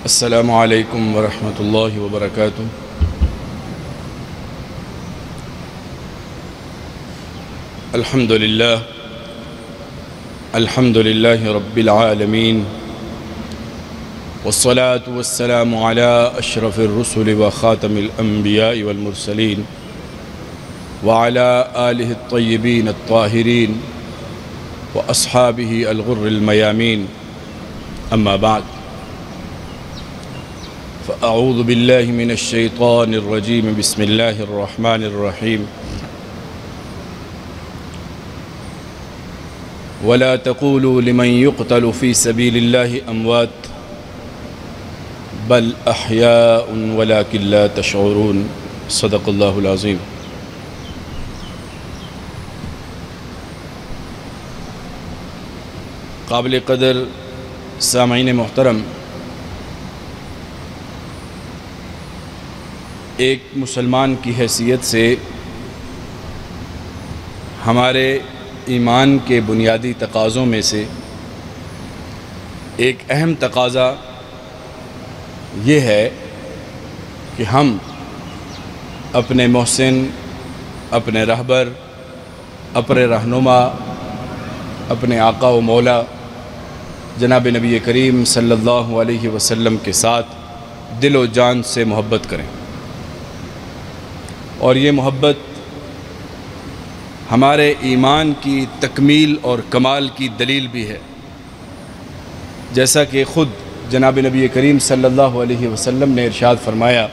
السلام علیکم ورحمۃ اللہ وبرکاتہ۔ الحمد للہ رب العالمین، والصلاة والسلام علی اشرف الرسل وخاتم الانبیاء والمرسلین وعلی آلہ الطیبین الطاہرین واصحابہ الغر المیامین، اما بعد فاعوذ باللہ من الشیطان الرجیم، بسم اللہ الرحمن الرحیم۔ ولا تقولوا لمن يقتل في سبيل الله أموات بل أحياء ولكن لا تشعرون، صدق الله العظيم۔ قابل قدر سامعین محترم، ایک مسلمان کی حیثیت سے ہمارے ایمان کے بنیادی تقاضوں میں سے ایک اہم تقاضا یہ ہے کہ ہم اپنے محسن، اپنے رہبر، اپنے رہنما، اپنے آقا و مولا جناب نبی کریم صلی اللہ علیہ وسلم کے ساتھ دل و جان سے محبت کریں، اور یہ محبت ہمارے ایمان کی تکمیل اور کمال کی دلیل بھی ہے، جیسا کہ خود جناب نبی کریم صلی اللہ علیہ وسلم نے ارشاد فرمایا،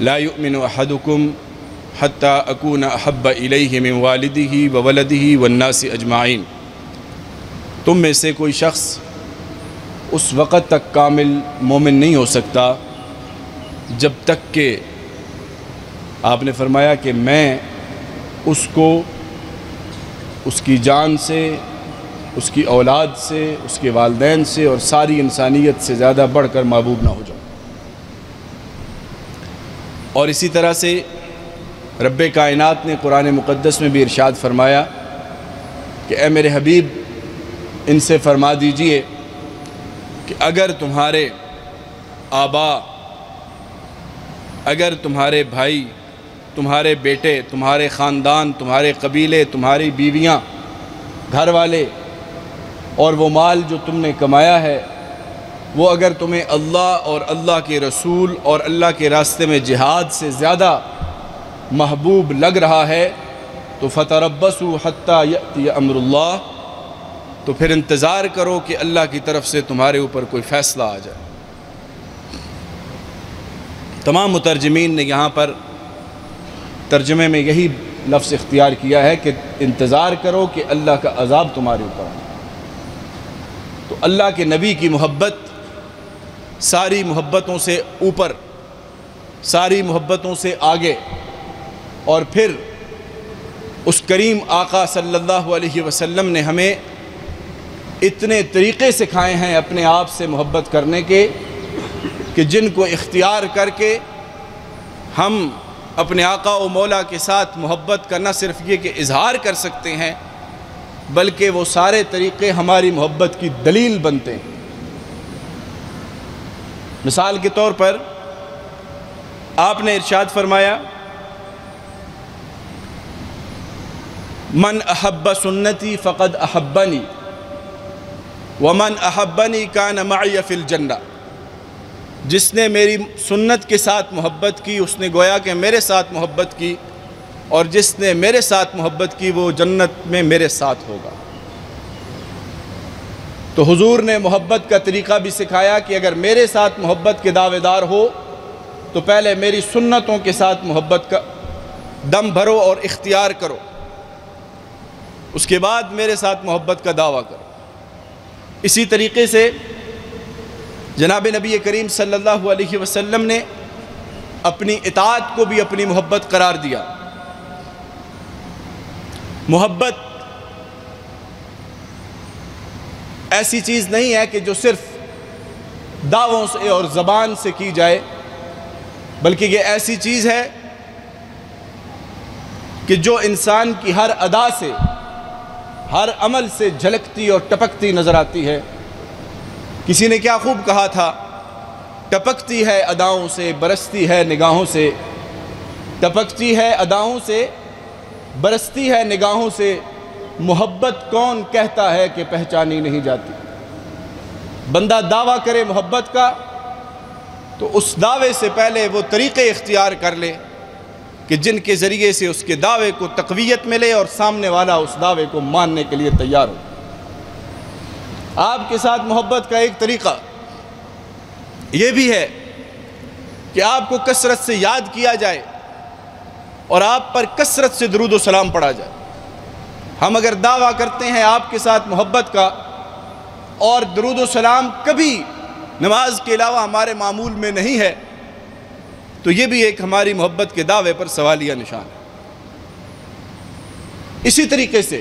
لا یؤمن احدکم حتی اکون احب الیہ من والدہ وولدہ والناس اجمعین۔ تم میں سے کوئی شخص اس وقت تک کامل مومن نہیں ہو سکتا جب تک کہ آپ نے فرمایا کہ میں اس کو اس کی جان سے، اس کی اولاد سے، اس کے والدین سے اور ساری انسانیت سے زیادہ بڑھ کر محبوب نہ ہو جاؤں۔ اور اسی طرح سے رب کائنات نے قرآن مقدس میں بھی ارشاد فرمایا کہ اے میرے حبیب، ان سے فرما دیجئے کہ اگر تمہارے آبا، اگر تمہارے بھائی، تمہارے بیٹے، تمہارے خاندان، تمہارے قبیلے، تمہاری بیویاں، گھر والے اور وہ مال جو تم نے کمایا ہے، وہ اگر تمہیں اللہ اور اللہ کے رسول اور اللہ کے راستے میں جہاد سے زیادہ محبوب لگ رہا ہے تو فتربصوا حتی یأتی امر اللہ، تو پھر انتظار کرو کہ اللہ کی طرف سے تمہارے اوپر کوئی فیصلہ آ جائے۔ تمام مترجمین نے یہاں پر ترجمے میں یہی لفظ اختیار کیا ہے کہ انتظار کرو کہ اللہ کا عذاب تمہارے اوپر آئے۔ تو اللہ کے نبی کی محبت ساری محبتوں سے اوپر، ساری محبتوں سے آگے، اور پھر اس کریم آقا صلی اللہ علیہ وسلم نے ہمیں اتنے طریقے سکھائے ہیں اپنے آپ سے محبت کرنے کے کہ جن کو اختیار کر کے ہم اپنے آقا و مولا کے ساتھ محبت کا نہ صرف یہ کہ اظہار کر سکتے ہیں، بلکہ وہ سارے طریقے ہماری محبت کی دلیل بنتے ہیں۔ مثال کے طور پر آپ نے ارشاد فرمایا، من احب سنتی فقد احبنی ومن احبنی کان معی فی الجنہ۔ جس نے میری سنت کے ساتھ محبت کی اس نے گویا کہ میرے ساتھ محبت کی، اور جس نے میرے ساتھ محبت کی وہ جنت میں میرے ساتھ ہوگا۔ تو حضور نے محبت کا طریقہ بھی سکھایا کہ اگر میرے ساتھ محبت کے دعوے دار ہو تو پہلے میری سنتوں کے ساتھ محبت کا دم بھرو اور اختیار کرو، اس کے بعد میرے ساتھ محبت کا دعویٰ کرو۔ اسی طریقے سے جناب نبی کریم صلی اللہ علیہ وسلم نے اپنی اطاعت کو بھی اپنی محبت قرار دیا۔ محبت ایسی چیز نہیں ہے کہ جو صرف دعووں سے اور زبان سے کی جائے، بلکہ یہ ایسی چیز ہے کہ جو انسان کی ہر ادا سے، ہر عمل سے جھلکتی اور ٹپکتی نظر آتی ہے۔ کسی نے کیا خوب کہا تھا ٹپکتی ہے اداؤں سے برستی ہے نگاہوں سے، ٹپکتی ہے اداؤں سے برستی ہے نگاہوں سے، محبت کون کہتا ہے کہ پہچانی نہیں جاتی۔ بندہ دعویٰ کرے محبت کا تو اس دعوے سے پہلے وہ طریقے اختیار کر لے کہ جن کے ذریعے سے اس کے دعوے کو تقویت ملے اور سامنے والا اس دعوے کو ماننے کے لیے تیار ہو۔ آپ کے ساتھ محبت کا ایک طریقہ یہ بھی ہے کہ آپ کو کثرت سے یاد کیا جائے اور آپ پر کثرت سے درود و سلام پڑھا جائے۔ ہم اگر دعویٰ کرتے ہیں آپ کے ساتھ محبت کا اور درود و سلام کبھی نماز کے علاوہ ہمارے معمول میں نہیں ہے تو یہ بھی ایک ہماری محبت کے دعوے پر سوالیہ نشان ہے۔ اسی طریقے سے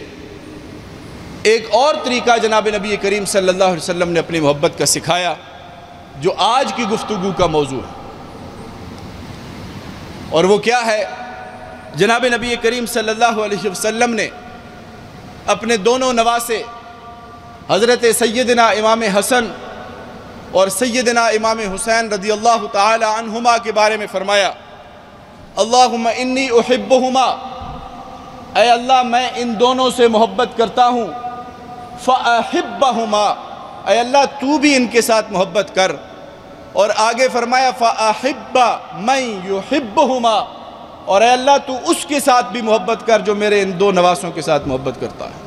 ایک اور طریقہ جناب نبی کریم صلی اللہ علیہ وسلم نے اپنی محبت کا سکھایا، جو آج کی گفتگو کا موضوع ہے، اور وہ کیا ہے؟ جناب نبی کریم صلی اللہ علیہ وسلم نے اپنے دونوں نواسے حضرت سیدنا امام حسن اور سیدنا امام حسین رضی اللہ تعالی عنہما کے بارے میں فرمایا، اللہم انی احبہما، اے اللہ میں ان دونوں سے محبت کرتا ہوں، فاحبہما، اے اللہ تو بھی ان کے ساتھ محبت کر، اور آگے فرمایا فاحب من یحبہما، اور اے اللہ تو اس کے ساتھ بھی محبت کر جو میرے ان دو نواسوں کے ساتھ محبت کرتا ہے۔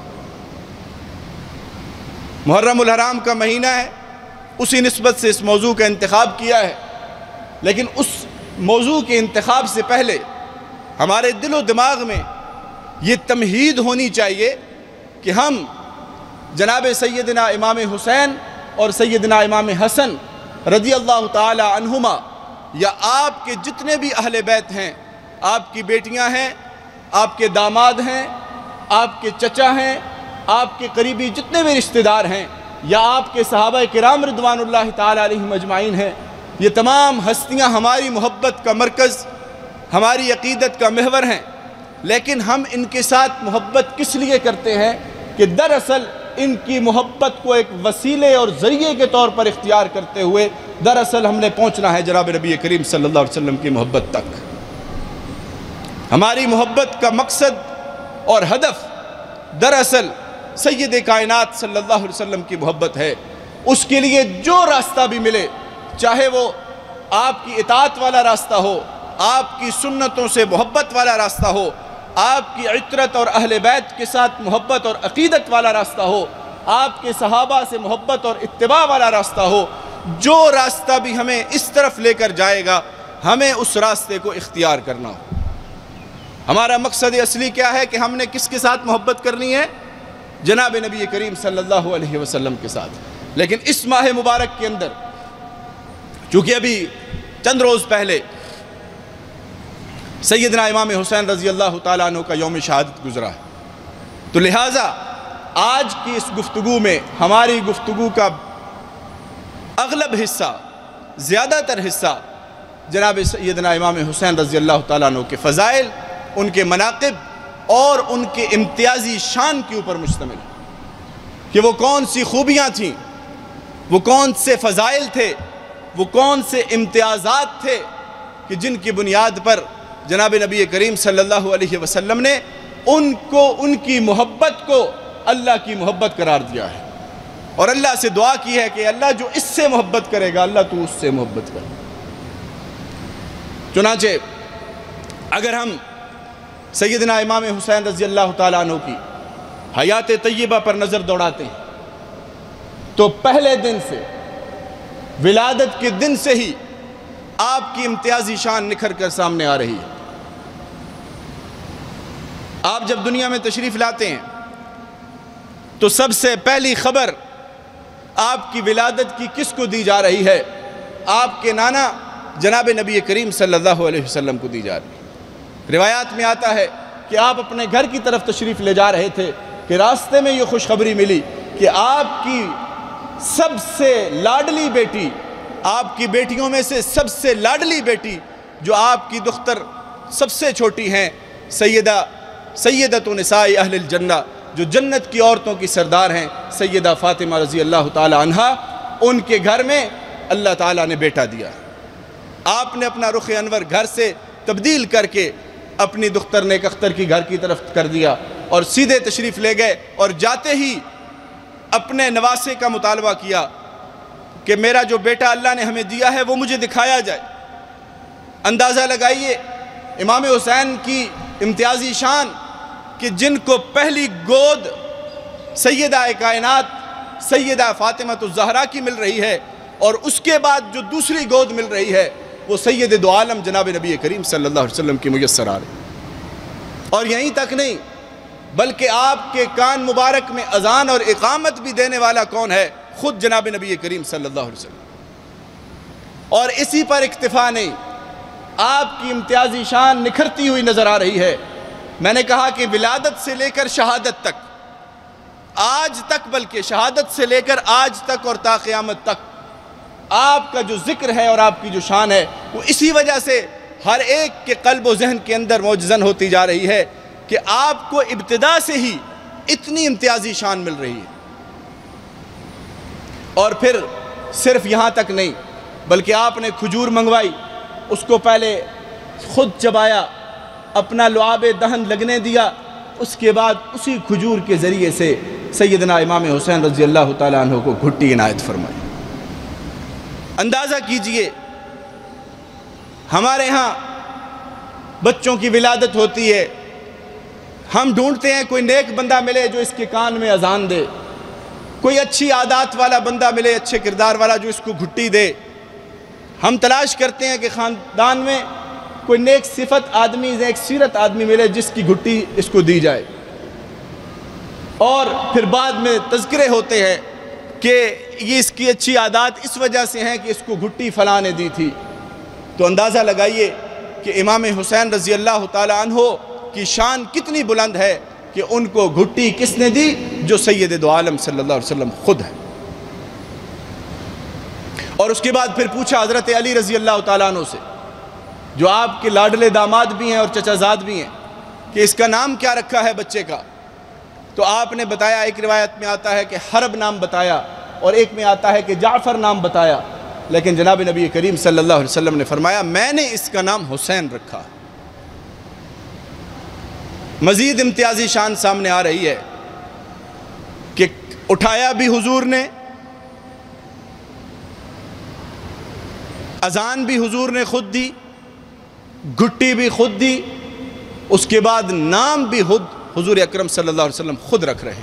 محرم الحرام کا مہینہ ہے، اسی نسبت سے اس موضوع کا انتخاب کیا ہے، لیکن اس موضوع کے انتخاب سے پہلے ہمارے دل و دماغ میں یہ تمہید ہونی چاہیے کہ ہم جناب سیدنا امام حسین اور سیدنا امام حسن رضی اللہ تعالی عنہما، یا آپ کے جتنے بھی اہل بیت ہیں، آپ کی بیٹیاں ہیں، آپ کے داماد ہیں، آپ کے چچا ہیں، آپ کے قریبی جتنے بھی رشتہ دار ہیں، یا آپ کے صحابہ کرام رضوان اللہ تعالی علیہم اجمعین ہیں، یہ تمام ہستیاں ہماری محبت کا مرکز، ہماری عقیدت کا محور ہیں، لیکن ہم ان کے ساتھ محبت کس لیے کرتے ہیں کہ دراصل ان کی محبت کو ایک وسیلے اور ذریعے کے طور پر اختیار کرتے ہوئے دراصل ہم نے پہنچنا ہے جناب نبی کریم صلی اللہ علیہ وسلم کی محبت تک۔ ہماری محبت کا مقصد اور ہدف دراصل سید کائنات صلی اللہ علیہ وسلم کی محبت ہے۔ اس کے لیے جو راستہ بھی ملے، چاہے وہ آپ کی اطاعت والا راستہ ہو، آپ کی سنتوں سے محبت والا راستہ ہو، آپ کی عطرت اور اہل بیت کے ساتھ محبت اور عقیدت والا راستہ ہو، آپ کے صحابہ سے محبت اور اتباع والا راستہ ہو، جو راستہ بھی ہمیں اس طرف لے کر جائے گا ہمیں اس راستے کو اختیار کرنا ہو۔ ہمارا مقصد اصلی کیا ہے کہ ہم نے کس کے ساتھ محبت کرنی ہے؟ جناب نبی کریم صلی اللہ علیہ وسلم کے ساتھ۔ لیکن اس ماہ مبارک کے اندر چونکہ ابھی چند روز پہلے سیدنا امام حسین رضی اللہ تعالیٰ عنہ کا یوم شہادت گزرا ہے، تو لہٰذا آج کی اس گفتگو میں ہماری گفتگو کا اغلب حصہ، زیادہ تر حصہ جناب سیدنا امام حسین رضی اللہ تعالیٰ عنہ کے فضائل، ان کے مناقب اور ان کے امتیازی شان کے اوپر مشتمل ہے کہ وہ کون سی خوبیاں تھیں، وہ کون سے فضائل تھے، وہ کون سے امتیازات تھے کہ جن کی بنیاد پر جناب نبی کریم صلی اللہ علیہ وسلم نے ان کی محبت کو اللہ کی محبت قرار دیا ہے، اور اللہ سے دعا کی ہے کہ اللہ جو اس سے محبت کرے گا اللہ تو اس سے محبت کرے۔ چنانچہ اگر ہم سیدنا امام حسین رضی اللہ تعالیٰ عنہ کی حیات طیبہ پر نظر دوڑاتے ہیں تو پہلے دن سے، ولادت کے دن سے ہی آپ کی امتیازی شان نکھر کر سامنے آ رہی ہے۔ آپ جب دنیا میں تشریف لاتے ہیں تو سب سے پہلی خبر آپ کی ولادت کی کس کو دی جا رہی ہے؟ آپ کے نانا جناب نبی کریم صلی اللہ علیہ وسلم کو دی جا رہی ہے۔ روایات میں آتا ہے کہ آپ اپنے گھر کی طرف تشریف لے جا رہے تھے کہ راستے میں یہ خوشخبری ملی کہ آپ کی سب سے لاڈلی بیٹی، آپ کی بیٹیوں میں سے سب سے لاڈلی بیٹی جو آپ کی دختر سب سے چھوٹی ہیں، سیدۃ نساء اہل الجنہ، جو جنت کی عورتوں کی سردار ہیں، سیدہ فاطمہ رضی اللہ تعالی عنہا، ان کے گھر میں اللہ تعالیٰ نے بیٹا دیا. آپ نے اپنا رخ انور گھر سے تبدیل کر کے اپنی دختر نیک اختر کی گھر کی طرف کر دیا اور سیدھے تشریف لے گئے اور جاتے ہی اپنے نواسے کا مطالبہ کیا کہ میرا جو بیٹا اللہ نے ہمیں دیا ہے وہ مجھے دکھایا جائے. اندازہ لگائیے امام حسین کی امتیازی شان کہ جن کو پہلی گود سیدہ کائنات سیدہ فاطمہ الزہرا کی مل رہی ہے اور اس کے بعد جو دوسری گود مل رہی ہے وہ سید دو عالم جناب نبی کریم صلی اللہ علیہ وسلم کی میسر آ رہی. اور یہیں تک نہیں بلکہ آپ کے کان مبارک میں اذان اور اقامت بھی دینے والا کون ہے؟ خود جناب نبی کریم صلی اللہ علیہ وسلم. اور اسی پر اکتفا نہیں، آپ کی امتیازی شان نکھرتی ہوئی نظر آ رہی ہے. میں نے کہا کہ ولادت سے لے کر شہادت تک، آج تک بلکہ شہادت سے لے کر آج تک اور تا قیامت تک آپ کا جو ذکر ہے اور آپ کی جو شان ہے وہ اسی وجہ سے ہر ایک کے قلب و ذہن کے اندر موجزن ہوتی جا رہی ہے کہ آپ کو ابتدا سے ہی اتنی امتیازی شان مل رہی ہے. اور پھر صرف یہاں تک نہیں بلکہ آپ نے کھجور منگوائی، اس کو پہلے خود چبایا، اپنا لعاب دہن لگنے دیا، اس کے بعد اسی کھجور کے ذریعے سے سیدنا امام حسین رضی اللہ تعالیٰ عنہ کو گھٹی عنایت فرمائی. اندازہ کیجئے ہمارے ہاں بچوں کی ولادت ہوتی ہے، ہم ڈھونڈتے ہیں کوئی نیک بندہ ملے جو اس کے کان میں اذان دے، کوئی اچھی عادات والا بندہ ملے، اچھے کردار والا جو اس کو گھٹی دے. ہم تلاش کرتے ہیں کہ خاندان میں کوئی نیک صفت آدمی، نیک سیرت آدمی ملے جس کی گھٹی اس کو دی جائے. اور پھر بعد میں تذکرے ہوتے ہیں کہ یہ اس کی اچھی عادات اس وجہ سے ہیں کہ اس کو گھٹی فلاں نے دی تھی. تو اندازہ لگائیے کہ امام حسین رضی اللہ تعالیٰ عنہ کی شان کتنی بلند ہے کہ ان کو گھٹی کس نے دی؟ جو سید دو عالم صلی اللہ علیہ وسلم خود ہے. اور اس کے بعد پھر پوچھا حضرت علی رضی اللہ تعالیٰ عنہ سے جو آپ کے لاڈلے داماد بھی ہیں اور چچا زاد بھی ہیں کہ اس کا نام کیا رکھا ہے بچے کا؟ تو آپ نے بتایا، ایک روایت میں آتا ہے کہ حرب نام بتایا اور ایک میں آتا ہے کہ جعفر نام بتایا، لیکن جناب نبی کریم صلی اللہ علیہ وسلم نے فرمایا میں نے اس کا نام حسین رکھا. مزید امتیازی شان سامنے آ رہی ہے کہ اٹھایا بھی حضور نے، اذان بھی حضور نے خود دی، گھٹی بھی خود دی، اس کے بعد نام بھی خود حضور اکرم صلی اللہ علیہ وسلم خود رکھ رہے.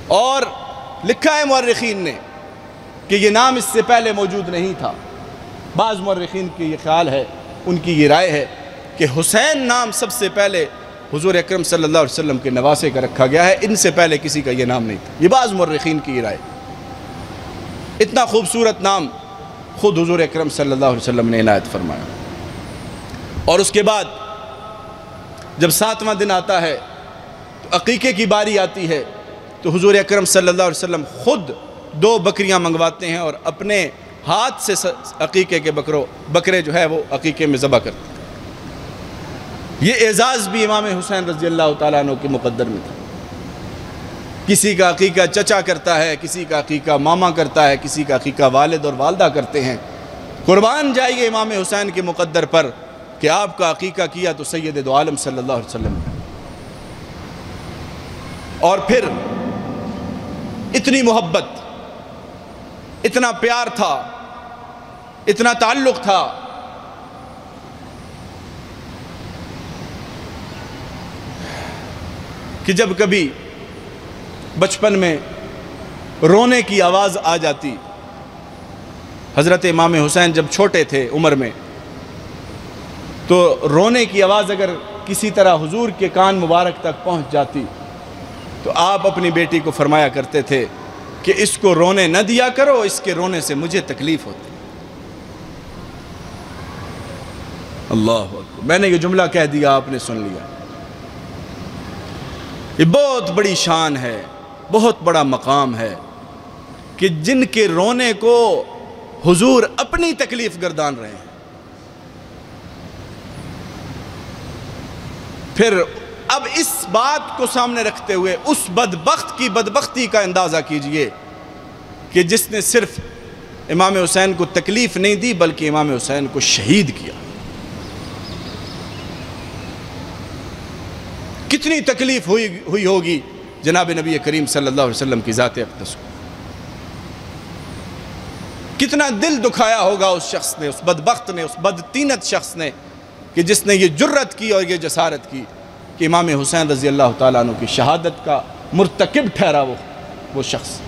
اور لکھا ہے مورخین نے کہ یہ نام اس سے پہلے موجود نہیں تھا. بعض مورخین کی یہ خیال ہے، ان کی یہ رائے ہے کہ حسین نام سب سے پہلے حضور اکرم صلی اللہ علیہ وسلم کے نواسے کا رکھا گیا ہے، ان سے پہلے کسی کا یہ نام نہیں تھا. یہ بعض مورخین کی یہ رائے. اتنا خوبصورت نام خود حضور اکرم صلی اللہ علیہ وسلم نے عنایت فرمایا. اور اس کے بعد جب 7واں دن آتا ہے تو عقیقے کی باری آتی ہے تو حضور اکرم صلی اللہ علیہ وسلم خود 2 بکریاں منگواتے ہیں اور اپنے ہاتھ سے عقیقے کے بکرے جو ہے وہ عقیقے میں ذبح کرتے ہیں. یہ اعزاز بھی امام حسین رضی اللہ تعالیٰ عنہ کے مقدر میں تھا. کسی کا عقیقہ چچا کرتا ہے، کسی کا عقیقہ ماما کرتا ہے، کسی کا عقیقہ والد اور والدہ کرتے ہیں. قربان جائیے امام حسین کے مقدر پر کہ آپ کا عقیقہ کیا تو سید دو عالم صلی اللہ علیہ وسلم نے. اور پھر اتنی محبت، اتنا پیار تھا، اتنا تعلق تھا کہ جب کبھی بچپن میں رونے کی آواز آ جاتی، حضرت امام حسین جب چھوٹے تھے عمر میں، تو رونے کی آواز اگر کسی طرح حضور کے کان مبارک تک پہنچ جاتی تو آپ اپنی بیٹی کو فرمایا کرتے تھے کہ اس کو رونے نہ دیا کرو، اس کے رونے سے مجھے تکلیف ہوتی. اللہ اکبر. میں نے یہ جملہ کہہ دیا، آپ نے سن لیا. یہ بہت بڑی شان ہے، بہت بڑا مقام ہے کہ جن کے رونے کو حضور اپنی تکلیف گردان رہے ہیں. پھر اب اس بات کو سامنے رکھتے ہوئے اس بدبخت کی بدبختی کا اندازہ کیجئے کہ جس نے صرف امام حسین کو تکلیف نہیں دی بلکہ امام حسین کو شہید کیا۔ کتنی تکلیف ہوئی ہوگی جناب نبی کریم صلی اللہ علیہ وسلم کی ذات اقدس کو، کتنا دل دکھایا ہوگا اس شخص نے، اس بدبخت نے، اس بدتینت شخص نے کہ جس نے یہ جرت کی اور یہ جسارت کی کہ امام حسین رضی اللہ تعالیٰ عنہ کی شہادت کا مرتکب ٹھہرا وہ شخص۔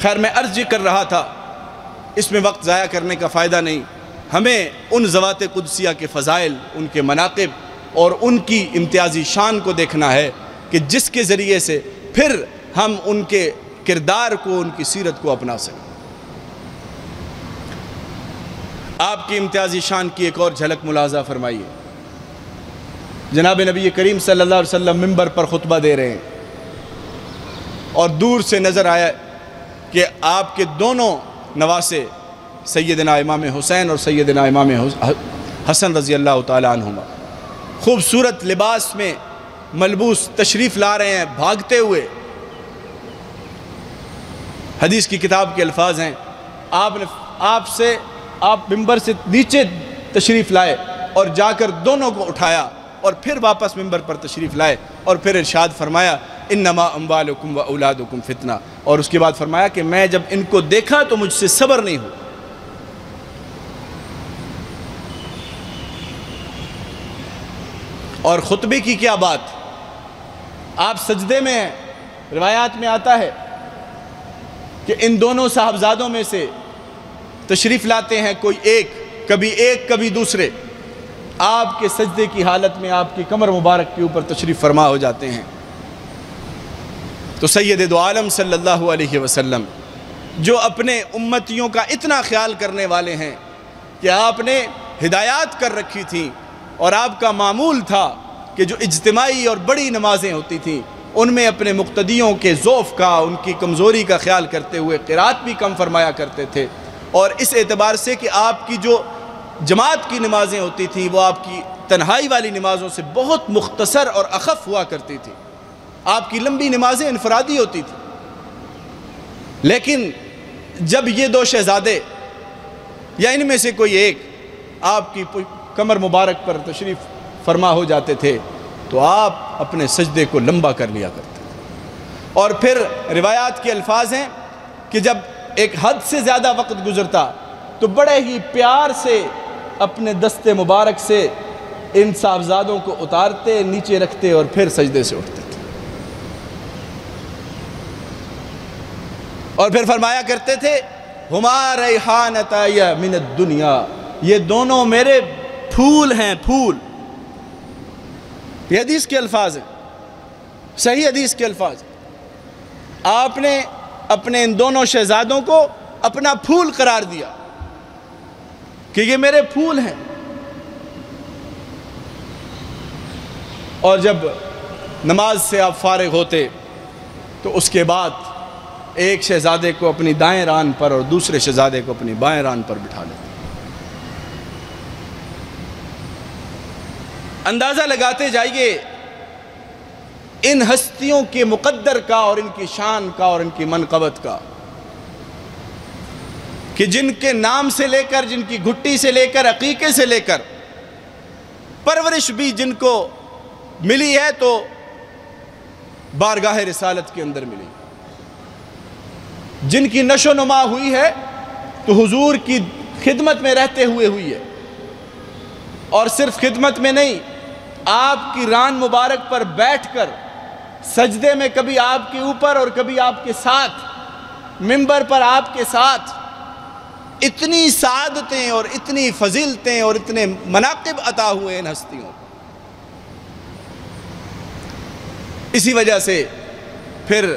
خیر میں عرض یہ کر رہا تھا، اس میں وقت ضائع کرنے کا فائدہ نہیں، ہمیں ان ذوات قدسیہ کے فضائل، ان کے مناقب اور ان کی امتیازی شان کو دیکھنا ہے کہ جس کے ذریعے سے پھر ہم ان کے کردار کو، ان کی سیرت کو اپنا سکیں۔ آپ کی امتیازی شان کی ایک اور جھلک ملاحظہ فرمائیے۔ جناب نبی کریم صلی اللہ علیہ وسلم منبر پر خطبہ دے رہے ہیں اور دور سے نظر آیا کہ آپ کے دونوں نواسے سیدنا امام حسین اور سیدنا امام حسن رضی اللہ تعالیٰ عنہما خوبصورت لباس میں ملبوس تشریف لا رہے ہیں بھاگتے ہوئے۔ حدیث کی کتاب کے الفاظ ہیں، آپ منبر سے نیچے تشریف لائے اور جا کر دونوں کو اٹھایا اور پھر واپس منبر پر تشریف لائے اور پھر ارشاد فرمایا انما اموالکم و اولادکم فتنہ، اور اس کے بعد فرمایا کہ میں جب ان کو دیکھا تو مجھ سے صبر نہیں ہوا۔ اور خطبے کی کیا بات، آپ سجدے میں ہیں، روایات میں آتا ہے کہ ان دونوں صاحبزادوں میں سے تشریف لاتے ہیں کوئی ایک کبھی دوسرے، آپ کے سجدے کی حالت میں آپ کی کمر مبارک کے اوپر تشریف فرما ہو جاتے ہیں۔ تو سید دو عالم صلی اللہ علیہ وسلم جو اپنے امتیوں کا اتنا خیال کرنے والے ہیں کہ آپ نے ہدایات کر رکھی تھیں اور آپ کا معمول تھا کہ جو اجتماعی اور بڑی نمازیں ہوتی تھیں ان میں اپنے مقتدیوں کے ضعف کا، ان کی کمزوری کا خیال کرتے ہوئے قرات بھی کم فرمایا کرتے تھے، اور اس اعتبار سے کہ آپ کی جو جماعت کی نمازیں ہوتی تھیں وہ آپ کی تنہائی والی نمازوں سے بہت مختصر اور اخف ہوا کرتی تھی۔ آپ کی لمبی نمازیں انفرادی ہوتی تھیں، لیکن جب یہ دو شہزادے یا ان میں سے کوئی ایک آپ کی کمر مبارک پر تشریف فرما ہو جاتے تھے تو آپ اپنے سجدے کو لمبا کر لیا کرتے تھے۔ اور پھر روایات کے الفاظ ہیں کہ جب ایک حد سے زیادہ وقت گزرتا تو بڑے ہی پیار سے اپنے دست مبارک سے ان صاحبزادوں کو اتارتے، نیچے رکھتے اور پھر سجدے سے اٹھتے تھے، اور پھر فرمایا کرتے تھے ہما ریحانتای من الدنیا، یہ دونوں میرے پھول ہیں، پھول۔ یہ حدیث کے الفاظ ہیں، صحیح حدیث کے الفاظ۔ آپ نے اپنے ان دونوں شہزادوں کو اپنا پھول قرار دیا کہ یہ میرے پھول ہیں۔ اور جب نماز سے آپ فارغ ہوتے تو اس کے بعد ایک شہزادے کو اپنی دائیں ران پر اور دوسرے شہزادے کو اپنی بائیں ران پر بٹھا لیتے۔ اندازہ لگاتے جائیے ان ہستیوں کے مقدر کا اور ان کی شان کا اور ان کی منقبت کا، کہ جن کے نام سے لے کر، جن کی گھٹی سے لے کر، عقیقے سے لے کر پرورش بھی جن کو ملی ہے تو بارگاہ رسالت کے اندر ملی، جن کی نشو نما ہوئی ہے تو حضور کی خدمت میں رہتے ہوئے ہوئی ہے، اور صرف خدمت میں نہیں، آپ کی ران مبارک پر بیٹھ کر سجدے میں کبھی آپ کے اوپر اور کبھی آپ کے ساتھ، منبر پر آپ کے ساتھ، اتنی سعادتیں اور اتنی فضیلتیں اور اتنے مناقب عطا ہوئے ان ہستیوں۔ اسی وجہ سے پھر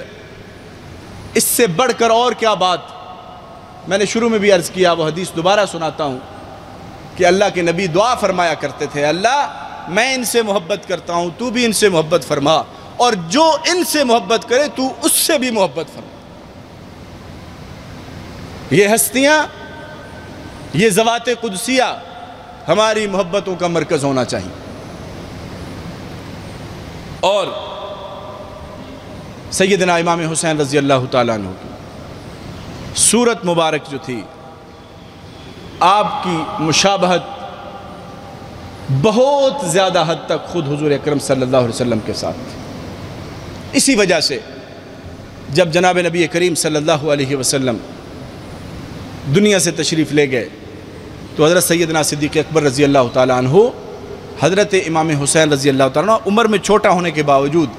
اس سے بڑھ کر اور کیا بات، میں نے شروع میں بھی عرض کیا، وہ حدیث دوبارہ سناتا ہوں کہ اللہ کے نبی دعا فرمایا کرتے تھے، اللہ میں ان سے محبت کرتا ہوں، تو بھی ان سے محبت فرما، اور جو ان سے محبت کرے تو اس سے بھی محبت فرما۔ یہ ہستیاں، یہ ذوات قدسیہ ہماری محبتوں کا مرکز ہونا چاہیے۔ اور سیدنا امام حسین رضی اللہ تعالیٰ عنہ کی صورت مبارک جو تھی آپ کی مشابہت بہت زیادہ حد تک خود حضور اکرم صلی اللہ علیہ وسلم کے ساتھ تھی۔ اسی وجہ سے جب جناب نبی کریم صلی اللہ علیہ وسلم دنیا سے تشریف لے گئے تو حضرت سیدنا صدیق اکبر رضی اللہ تعالیٰ عنہ حضرت امام حسین رضی اللہ تعالیٰ عنہ عمر میں چھوٹا ہونے کے باوجود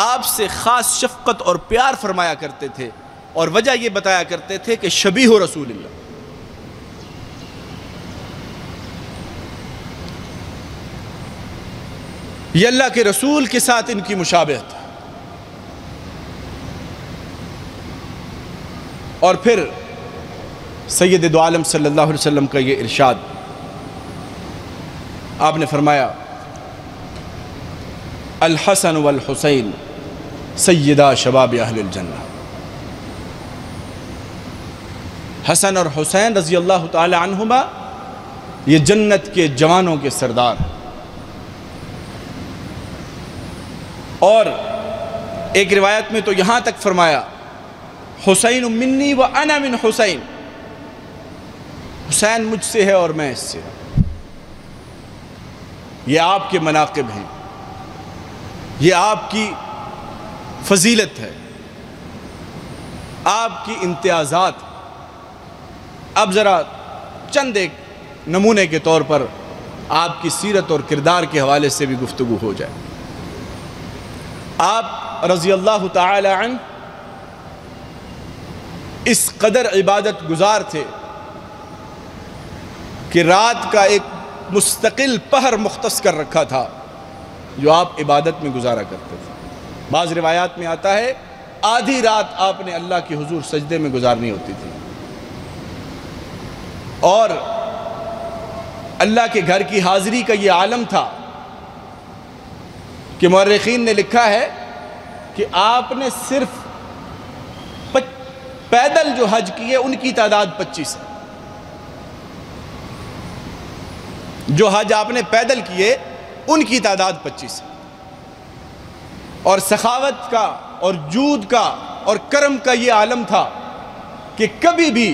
آپ سے خاص شفقت اور پیار فرمایا کرتے تھے، اور وجہ یہ بتایا کرتے تھے کہ شبیہ رسول اللہ، یہ اللہ کے رسول کے ساتھ ان کی مشابہت ہے۔ اور پھر سید دو عالم صلی اللہ علیہ وسلم کا یہ ارشاد، آپ نے فرمایا الحسن والحسین سیدہ شباب اہل الجنہ، حسن اور حسین رضی اللہ تعالی عنہما یہ جنت کے جوانوں کے سردار ہیں۔ اور ایک روایت میں تو یہاں تک فرمایا حسین منی و انا من حسین، حسین مجھ سے ہے اور میں اس سے ہوں۔ یہ آپ کے مناقب ہیں، یہ آپ کی فضیلت ہے، آپ کی امتیازات۔ اب ذرا چند ایک نمونے کے طور پر آپ کی سیرت اور کردار کے حوالے سے بھی گفتگو ہو جائے۔ آپ رضی اللہ تعالی عنہ اس قدر عبادت گزار تھے کہ رات کا ایک مستقل پہر مختص کر رکھا تھا جو آپ عبادت میں گزارا کرتے تھے۔ بعض روایات میں آتا ہے آدھی رات آپ نے اللہ کے حضور سجدے میں گزارنی ہوتی تھی، اور اللہ کے گھر کی حاضری کا یہ عالم تھا کہ مورخین نے لکھا ہے کہ آپ نے صرف پیدل جو حج کیے ان کی تعداد 25 ہے۔ جو حج آپ نے پیدل کیے ان کی تعداد 25 ہے۔ اور سخاوت کا اور جود کا اور کرم کا یہ عالم تھا کہ کبھی بھی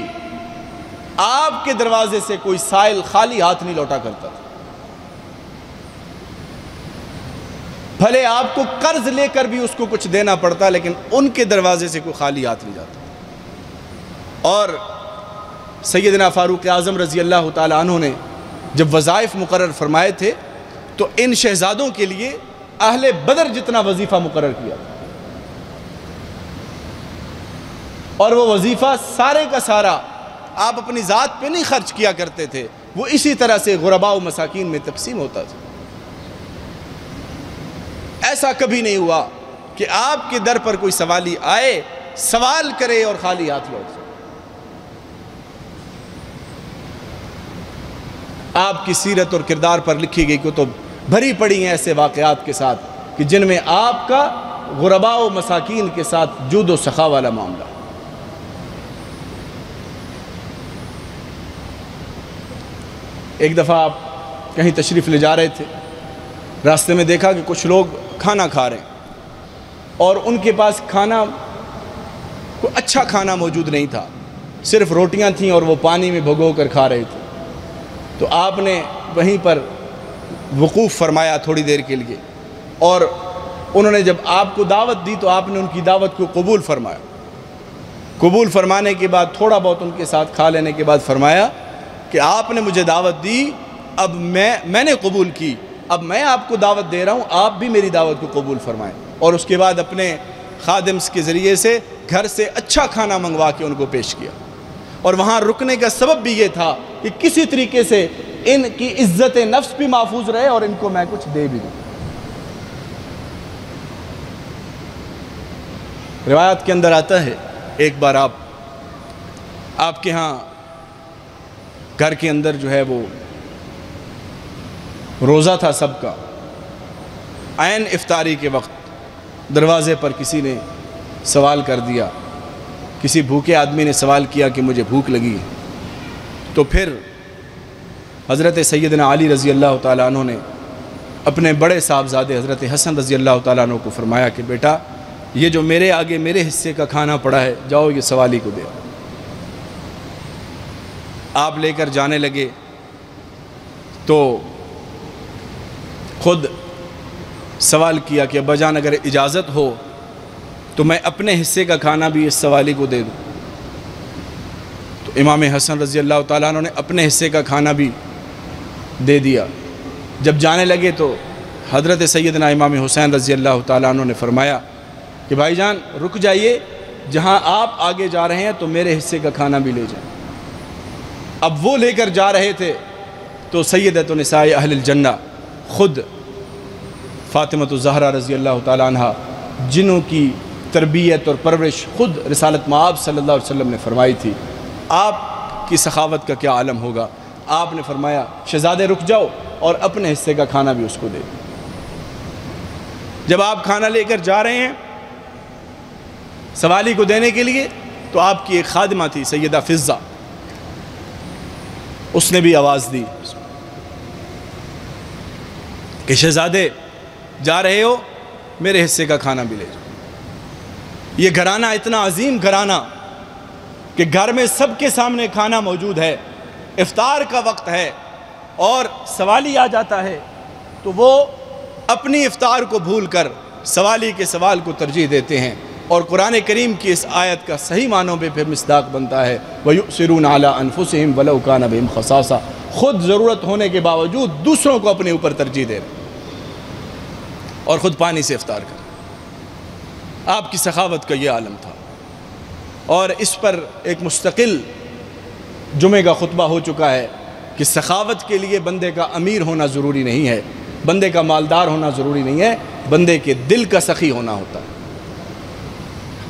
آپ کے دروازے سے کوئی سائل خالی ہاتھ نہیں لوٹا کرتا تھا۔ بھلے آپ کو قرض لے کر بھی اس کو کچھ دینا پڑتا، لیکن ان کے دروازے سے کوئی خالی ہاتھ نہیں جاتا۔ اور سیدنا فاروق اعظم رضی اللہ تعالیٰ عنہ نے جب وظائف مقرر فرمائے تھے تو ان شہزادوں کے لیے اہل بدر جتنا وظیفہ مقرر کیا، اور وہ وظیفہ سارے کا سارا آپ اپنی ذات پہ نہیں خرچ کیا کرتے تھے، وہ اسی طرح سے غرباء و مساکین میں تقسیم ہوتا تھا۔ ایسا کبھی نہیں ہوا کہ آپ کے در پر کوئی سوالی آئے، سوال کرے اور خالی ہاتھ لوٹ جائے۔ آپ کی سیرت اور کردار پر لکھی گئی کتب بھری پڑی ہیں ایسے واقعات کے ساتھ کہ جن میں آپ کا غرباء و مساکین کے ساتھ جود و سخا والا معاملہ۔ ایک دفعہ آپ کہیں تشریف لے جا رہے تھے، راستے میں دیکھا کہ کچھ لوگ کھانا کھا رہے ہیں اور ان کے پاس کھانا کوئی اچھا کھانا موجود نہیں تھا، صرف روٹیاں تھیں اور وہ پانی میں بھگو کر کھا رہے تھے۔ تو آپ نے وہیں پر وقوف فرمایا تھوڑی دیر کے لیے، اور انہوں نے جب آپ کو دعوت دی تو آپ نے ان کی دعوت کو قبول فرمایا۔ قبول فرمانے کے بعد تھوڑا بہت ان کے ساتھ کھا لینے کے بعد فرمایا کہ آپ نے مجھے دعوت دی، اب میں نے قبول کی، اب میں آپ کو دعوت دے رہا ہوں، آپ بھی میری دعوت کو قبول فرمائیں۔ اور اس کے بعد اپنے خادمز کے ذریعے سے گھر سے اچھا کھانا منگوا کے ان کو پیش کیا، اور وہاں رکنے کا سبب بھی یہ تھا کہ کسی طریقے سے ان کی عزت نفس بھی محفوظ رہے اور ان کو میں کچھ دے بھی دوں۔ روایت کے اندر آتا ہے ایک بار آپ کے ہاں گھر کے اندر جو ہے وہ روزہ تھا سب کا، عین افطاری کے وقت دروازے پر کسی نے سوال کر دیا، کسی بھوکے آدمی نے سوال کیا کہ مجھے بھوک لگی ہے۔ تو پھر حضرت سیدنا علی رضی اللہ تعالیٰ عنہ نے اپنے بڑے صاحبزادے حضرت حسن رضی اللہ تعالیٰ عنہ کو فرمایا کہ بیٹا، یہ جو میرے آگے میرے حصے کا کھانا پڑا ہے، جاؤ یہ سوالی کو دے۔ آپ لے کر جانے لگے تو خود سوال کیا کہ ابا جان اگر اجازت ہو تو میں اپنے حصے کا کھانا بھی اس سوالی کو دے دوں. تو امام حسن رضی اللہ تعالیٰ عنہ نے اپنے حصے کا کھانا بھی دے دیا. جب جانے لگے تو حضرت سیدنا امام حسین رضی اللہ تعالیٰ عنہ نے فرمایا کہ بھائی جان رک جائیے، جہاں آپ آگے جا رہے ہیں تو میرے حصے کا کھانا بھی لے جائیں. اب وہ لے کر جا رہے تھے تو سیدۃ نساء اہل الجنہ خود فاطمہ الزہرا رضی اللہ تعالیٰ عنہ، جنہوں کی تربیت اور پرورش خود رسالت مآب صلی اللہ علیہ وسلم نے فرمائی تھی، آپ کی سخاوت کا کیا عالم ہوگا. آپ نے فرمایا شہزادے رک جاؤ اور اپنے حصے کا کھانا بھی اس کو دے دو. جب آپ کھانا لے کر جا رہے ہیں سوالی کو دینے کے لیے تو آپ کی ایک خادمہ تھی سیدہ فضہ، اس نے بھی آواز دی کہ شہزادے جا رہے ہو میرے حصے کا کھانا بھی لے جاؤ. یہ گھرانہ اتنا عظیم گھرانہ کہ گھر میں سب کے سامنے کھانا موجود ہے، افطار کا وقت ہے اور سوالی آ جاتا ہے تو وہ اپنی افطار کو بھول کر سوالی کے سوال کو ترجیح دیتے ہیں. اور قرآن کریم کی اس آیت کا صحیح معنوں پہ پھر مصداق بنتا ہے وَيُؤْثِرُونَ عَلَىٰ أَنفُسِهِمْ وَلَوْ كَانَ بِهِمْ خَصَاصَةٌ، خود ضرورت ہونے کے باوجود دوسروں کو اپنے اوپر ترجیح دے رہے اور خود پانی سے افطار کر. آپ کی سخاوت کا یہ عالم تھا اور اس پر ایک مستقل جمعے کا خطبہ ہو چکا ہے کہ سخاوت کے لیے بندے کا امیر ہونا ضروری نہیں ہے، بندے کا مالدار ہونا ضروری نہیں ہے، بندے کے دل کا سخی ہونا ہوتا ہے.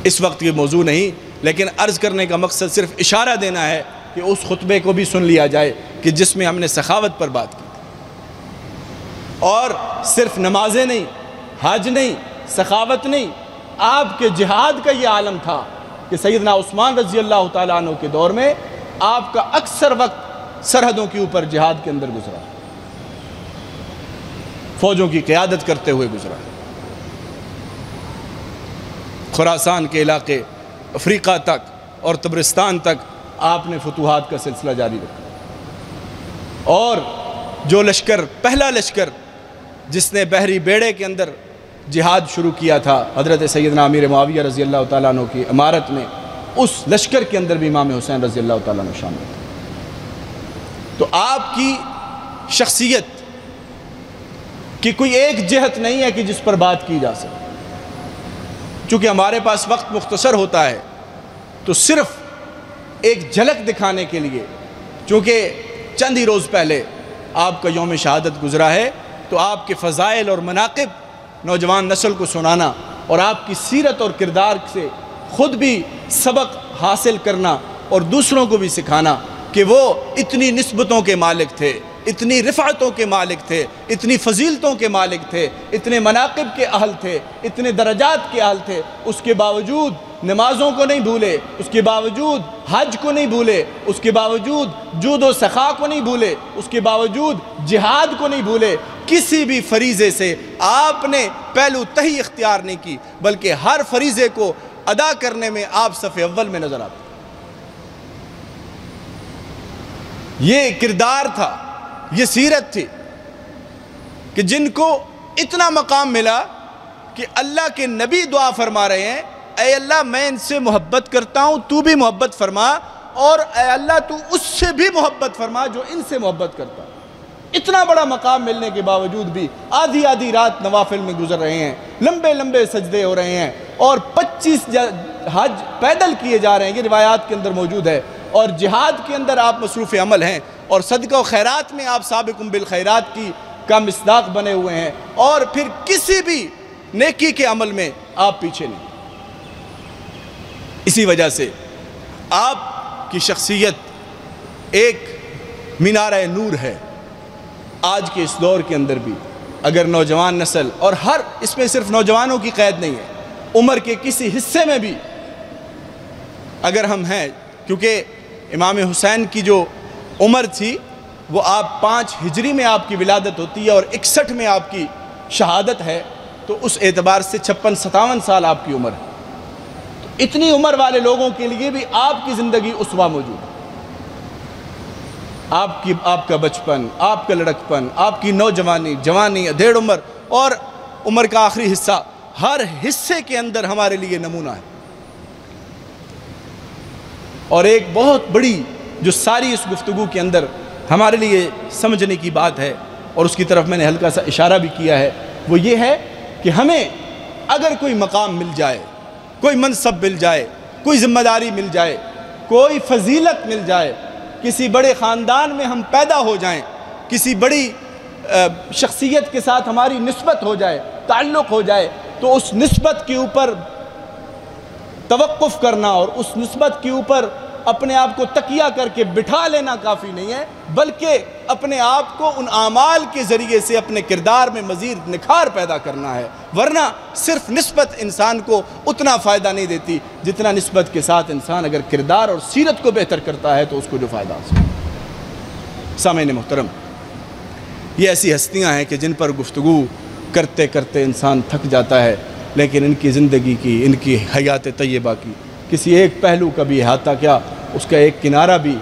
اس وقت یہ موضوع نہیں، لیکن عرض کرنے کا مقصد صرف اشارہ دینا ہے کہ اس خطبے کو بھی سن لیا جائے کہ جس میں ہم نے سخاوت پر بات کی. اور صرف نمازیں نہیں، حج نہیں، سخاوت نہیں، آپ کے جہاد کا یہ عالم تھا کہ سیدنا عثمان رضی اللہ تعالیٰ عنہ کے دور میں آپ کا اکثر وقت سرحدوں کے اوپر جہاد کے اندر گزرا، فوجوں کی قیادت کرتے ہوئے گزرا. خراسان کے علاقے، افریقہ تک اور تبرستان تک آپ نے فتوحات کا سلسلہ جاری رکھا. اور جو لشکر، پہلا لشکر جس نے بحری بیڑے کے اندر جہاد شروع کیا تھا حضرت سیدنا امیر معاویہ رضی اللہ تعالیٰ عنہ کی امارت میں، اس لشکر کے اندر بھی امام حسین رضی اللہ تعالیٰ عنہ شامل تھے. تو آپ کی شخصیت کی کوئی ایک جہت نہیں ہے کہ جس پر بات کی جا سکے. چونکہ ہمارے پاس وقت مختصر ہوتا ہے تو صرف ایک جھلک دکھانے کے لیے، چونکہ چند ہی روز پہلے آپ کا یوم شہادت گزرا ہے، تو آپ کے فضائل اور مناقب نوجوان نسل کو سنانا اور آپ کی سیرت اور کردار سے خود بھی سبق حاصل کرنا اور دوسروں کو بھی سکھانا کہ وہ اتنی نسبتوں کے مالک تھے، اتنی رفعتوں کے مالک تھے، اتنی فضیلتوں کے مالک تھے، اتنے مناقب کے اہل تھے، اتنے درجات کے اہل تھے، اس کے باوجود نمازوں کو نہیں بھولے، اس کے باوجود حج کو نہیں بھولے، اس کے باوجود جود و سخا کو نہیں بھولے، اس کے باوجود جہاد کو نہیں بھولے. کسی بھی فریضے سے آپ نے پہلو تہی اختیار نہیں کی، بلکہ ہر فریضے کو ادا کرنے میں آپ صف اول میں نظر آتے. یہ کردار تھا، یہ سیرت تھی کہ جن کو اتنا مقام ملا کہ اللہ کے نبی دعا فرما رہے ہیں اے اللہ میں ان سے محبت کرتا ہوں، تو بھی محبت فرما، اور اے اللہ تو اس سے بھی محبت فرما جو ان سے محبت کرتا. اتنا بڑا مقام ملنے کے باوجود بھی آدھی آدھی رات نوافل میں گزر رہے ہیں، لمبے لمبے سجدے ہو رہے ہیں، اور 25 حج پیدل کیے جا رہے ہیں، یہ روایات کے اندر موجود ہے. اور جہاد کے اندر آپ مصروف عمل ہیں، اور صدقہ و خیرات میں آپ سابقون بالخیرات کا مصداق بنے ہوئے ہیں، اور پھر کسی بھی نیکی کے عمل میں آپ پیچھے نہیں. اسی وجہ سے آپ کی شخصیت ایک مینارہ نور ہے. آج کے اس دور کے اندر بھی اگر نوجوان نسل، اور ہر اس میں صرف نوجوانوں کی قید نہیں ہے، عمر کے کسی حصے میں بھی اگر ہم ہیں، کیونکہ امام حسین کی جو عمر تھی وہ آپ 5 ہجری میں آپ کی ولادت ہوتی ہے اور 61 میں آپ کی شہادت ہے، تو اس اعتبار سے 56-57 سال آپ کی عمر ہے. تو اتنی عمر والے لوگوں کے لیے بھی آپ کی زندگی اسوہ موجود ہے. آپ کا بچپن، آپ کا لڑکپن، آپ کی نوجوانی، جوانی، ادھیڑ عمر اور عمر کا آخری حصہ، ہر حصے کے اندر ہمارے لیے نمونہ ہے۔ اور ایک بہت بڑی جو ساری اس گفتگو کے اندر ہمارے لیے سمجھنے کی بات ہے، اور اس کی طرف میں نے ہلکا سا اشارہ بھی کیا ہے، وہ یہ ہے کہ ہمیں اگر کوئی مقام مل جائے، کوئی منصب مل جائے، کوئی ذمہ داری مل جائے، کوئی فضیلت مل جائے، کسی بڑے خاندان میں ہم پیدا ہو جائیں، کسی بڑی شخصیت کے ساتھ ہماری نسبت ہو جائے، تعلق ہو جائے، تو اس نسبت کے اوپر توقف کرنا اور اس نسبت کے اوپر اپنے آپ کو تکیہ کر کے بٹھا لینا کافی نہیں ہے، بلکہ اپنے آپ کو ان اعمال کے ذریعے سے اپنے کردار میں مزید نکھار پیدا کرنا ہے، ورنہ صرف نسبت انسان کو اتنا فائدہ نہیں دیتی جتنا نسبت کے ساتھ انسان اگر کردار اور سیرت کو بہتر کرتا ہے تو اس کو جو فائدہ حاصل ہے۔ سامعین محترم، یہ ایسی ہستیاں ہیں کہ جن پر گفتگو کرتے کرتے انسان تھک جاتا ہے، لیکن ان کی زندگی کی، ان کی حیات طیبہ کی کسی ایک پہلو کا بھی احاطہ کیا، اس کا ایک کنارہ بھی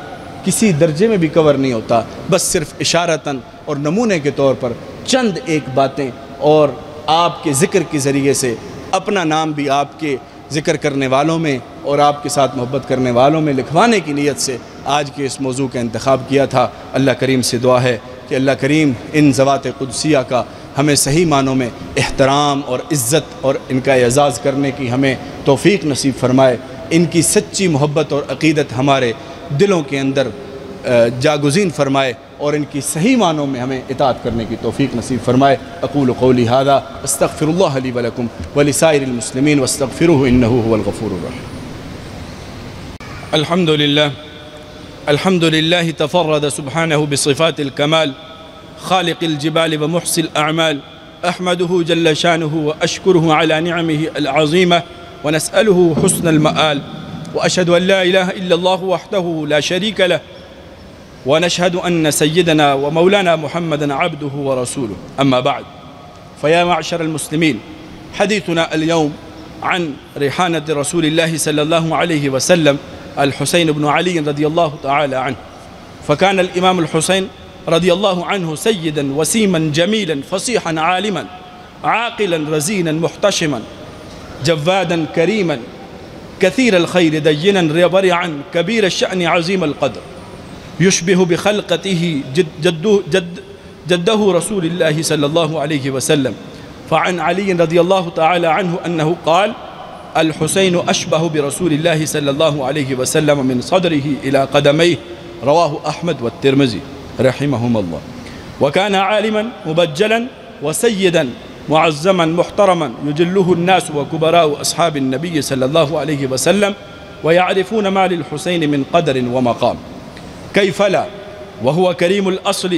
کسی درجے میں بھی کور نہیں ہوتا، بس صرف اشارتاً اور نمونے کے طور پر چند ایک باتیں اور آپ کے ذکر کے ذریعے سے اپنا نام بھی آپ کے ذکر کرنے والوں میں اور آپ کے ساتھ محبت کرنے والوں میں لکھوانے کی نیت سے آج کے اس موضوع کا انتخاب کیا تھا۔ اللہ کریم سے دعا ہے کہ اللہ کریم ان ذوات قدسیہ کا ہمیں صحیح معنوں میں احترام اور عزت اور ان کا اعزاز کرنے کی ہمیں توفیق نصیب فرمائے، ان کی سچی محبت اور عقیدت ہمارے دلوں کے اندر جاگزین فرمائے، اور ان کی صحیح معنوں میں ہمیں اطاعت کرنے کی توفیق نصیب فرمائے۔ اقول قولی ھذا استغفر اللہ لی ولکم ولسائر المسلمین واستغفروہ انہ هو الغفور الرحیم۔ الحمد للہ تفرد سبحانہ بصفات الکمال خالق الجبال ومحصي الأعمال، أحمده جل شانه وأشكره على نعمه العظيمة ونسأله حسن المآل، وأشهد أن لا إله إلا الله وحده لا شريك له، ونشهد أن سيدنا ومولانا محمدا عبده ورسوله. أما بعد، فيا معشر المسلمين، حديثنا اليوم عن ريحانة رسول الله صلى الله عليه وسلم الحسين بن علي رضي الله تعالى عنه. فكان الإمام الحسين رضي الله عنه سيدا وسيما جميلا فصيحا عالما عاقلا رزينا محتشما جوادا كريما كثير الخير دينا ورعا كبير الشأن عظيم القدر، يشبه بخلقته جده رسول الله صلى الله عليه وسلم. فعن علي رضي الله تعالى عنه أنه قال: الحسين أشبه برسول الله صلى الله عليه وسلم من صدره إلى قدميه، رواه أحمد والترمذي رحمهم الله. وكان عالما مبجلا وسيدا معزما محترما يجله الناس وكبراء أصحاب النبي صلى الله عليه وسلم، ويعرفون ما للحسين من قدر ومقام، كيف لا وهو كريم الأصل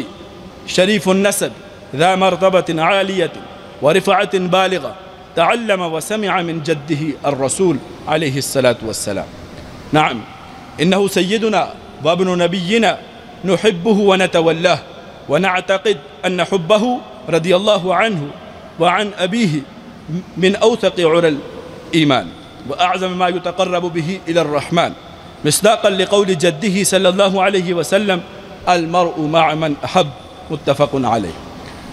شريف النسب ذا مرتبة عالية ورفعة بالغة، تعلم وسمع من جده الرسول عليه الصلاة والسلام. نعم، إنه سيدنا وابن نبينا، نحبه ونتولاه، ونعتقد أن حبه رضي الله عنه وعن أبيه من أوثق عرى الإيمان وأعظم ما يتقرب به إلى الرحمن، مصداقا لقول جده صلى الله عليه وسلم: المرء مع من أحب، متفق عليه.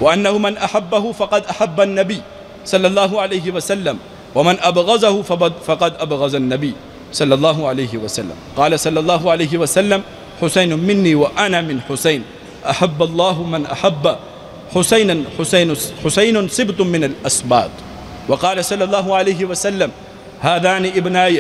وأنه من أحبه فقد أحب النبي صلى الله عليه وسلم، ومن أبغضه فقد أبغض النبي صلى الله عليه وسلم. قال صلى الله عليه وسلم: حسين مني وأنا من حسين، أحب الله من أحب حسينا، حسين سبط من الأسباط. وقال صلى الله عليه وسلم: هذان ابناي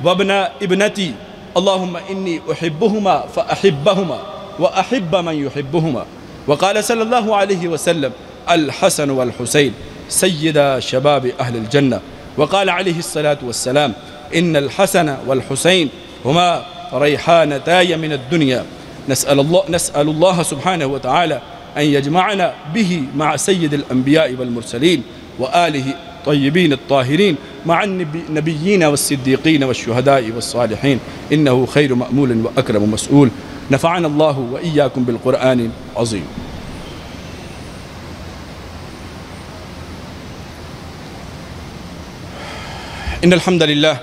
وابن ابنتي، اللهم إني أحبهما فأحبهما وأحب من يحبهما. وقال صلى الله عليه وسلم: الحسن والحسين سيدا شباب أهل الجنة. وقال عليه الصلاة والسلام: إن الحسن والحسين هما ريحانتاي من الدنيا. نسأل الله سبحانه وتعالى أن يجمعنا به مع سيد الأنبياء والمرسلين وآله الطيبين الطاهرين، مع النبيين والصديقين والشهداء والصالحين، إنه خير مأمول وأكرم مسؤول. نفعنا الله وإياكم بالقرآن العظيم. إن الحمد لله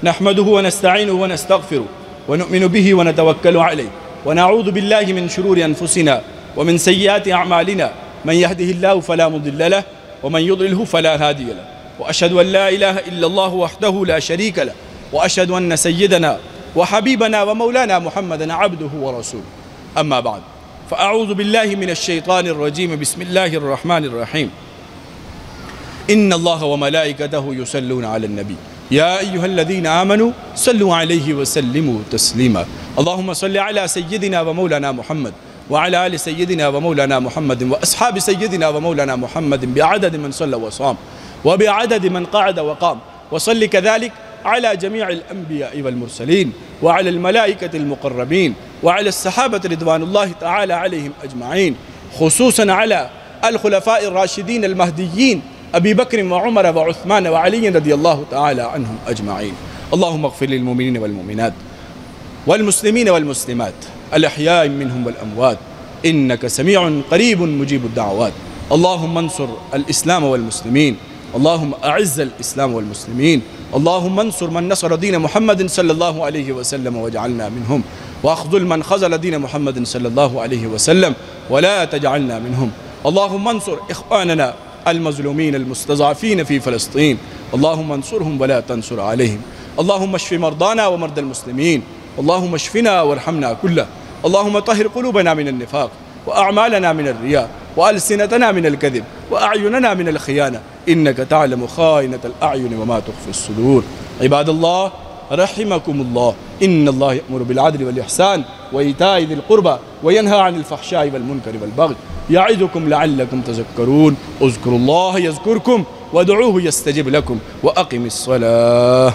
نحمده ونستعينه ونستغفره ونؤمن به ونتوكل عليه، ونعوذ بالله من شرور أنفسنا ومن سيئات أعمالنا من يهده الله فلا مضل له ومن يضلله فلا هادي له وأشهد أن لا إله إلا الله وحده لا شريك له وأشهد أن سيدنا وحبيبنا ومولانا محمدا عبده ورسوله أما بعد فأعوذ بالله من الشيطان الرجيم بسم الله الرحمن الرحيم إن الله وملائكته يصلون على النبي يا أيها الذين آمنوا صلوا عليه وسلموا تسليما اللهم صل على سيدنا ومولانا محمد وعلى آل سيدنا ومولانا محمد وأصحاب سيدنا ومولانا محمد بعدد من صلى وصام وبعدد من قعد وقام وصل كذلك على جميع الأنبياء والمرسلين وعلى الملائكة المقربين وعلى الصحابة رضوان الله تعالى عليهم أجمعين خصوصا على الخلفاء الراشدين المهديين أبي بكر وعمر وعثمان وعلي رضي الله تعالى عنهم أجمعين اللهم اغفر للمؤمنين والمؤمنات والمسلمين والمسلمات الأحياء منهم والأموات إنك سميع قريب مجيب الدعوات اللهم انصر الإسلام والمسلمين اللهم أعز الإسلام والمسلمين اللهم انصر من نصر دين محمد صلى الله عليه وسلم واجعلنا منهم واخذل من خذل دين محمد صلى الله عليه وسلم ولا تجعلنا منهم اللهم انصر إخواننا المظلومين المستضعفين في فلسطين اللهم انصرهم ولا تنصر عليهم اللهم اشف مرضانا ومرضى المسلمين اللهم اشفنا وارحمنا كله اللهم طهر قلوبنا من النفاق وأعمالنا من الرياء وألسنتنا من الكذب وأعيننا من الخيانة إنك تعلم خائنة الأعين وما تخفي الصدور عباد الله رحمكم الله إن الله يأمر بالعدل والإحسان وإيتاء ذي القربى وينهى عن الفحشاء والمنكر والبغي يعظكم لعلكم تذكرون اذكروا الله يذكركم وادعوه يستجب لكم وأقم الصلاة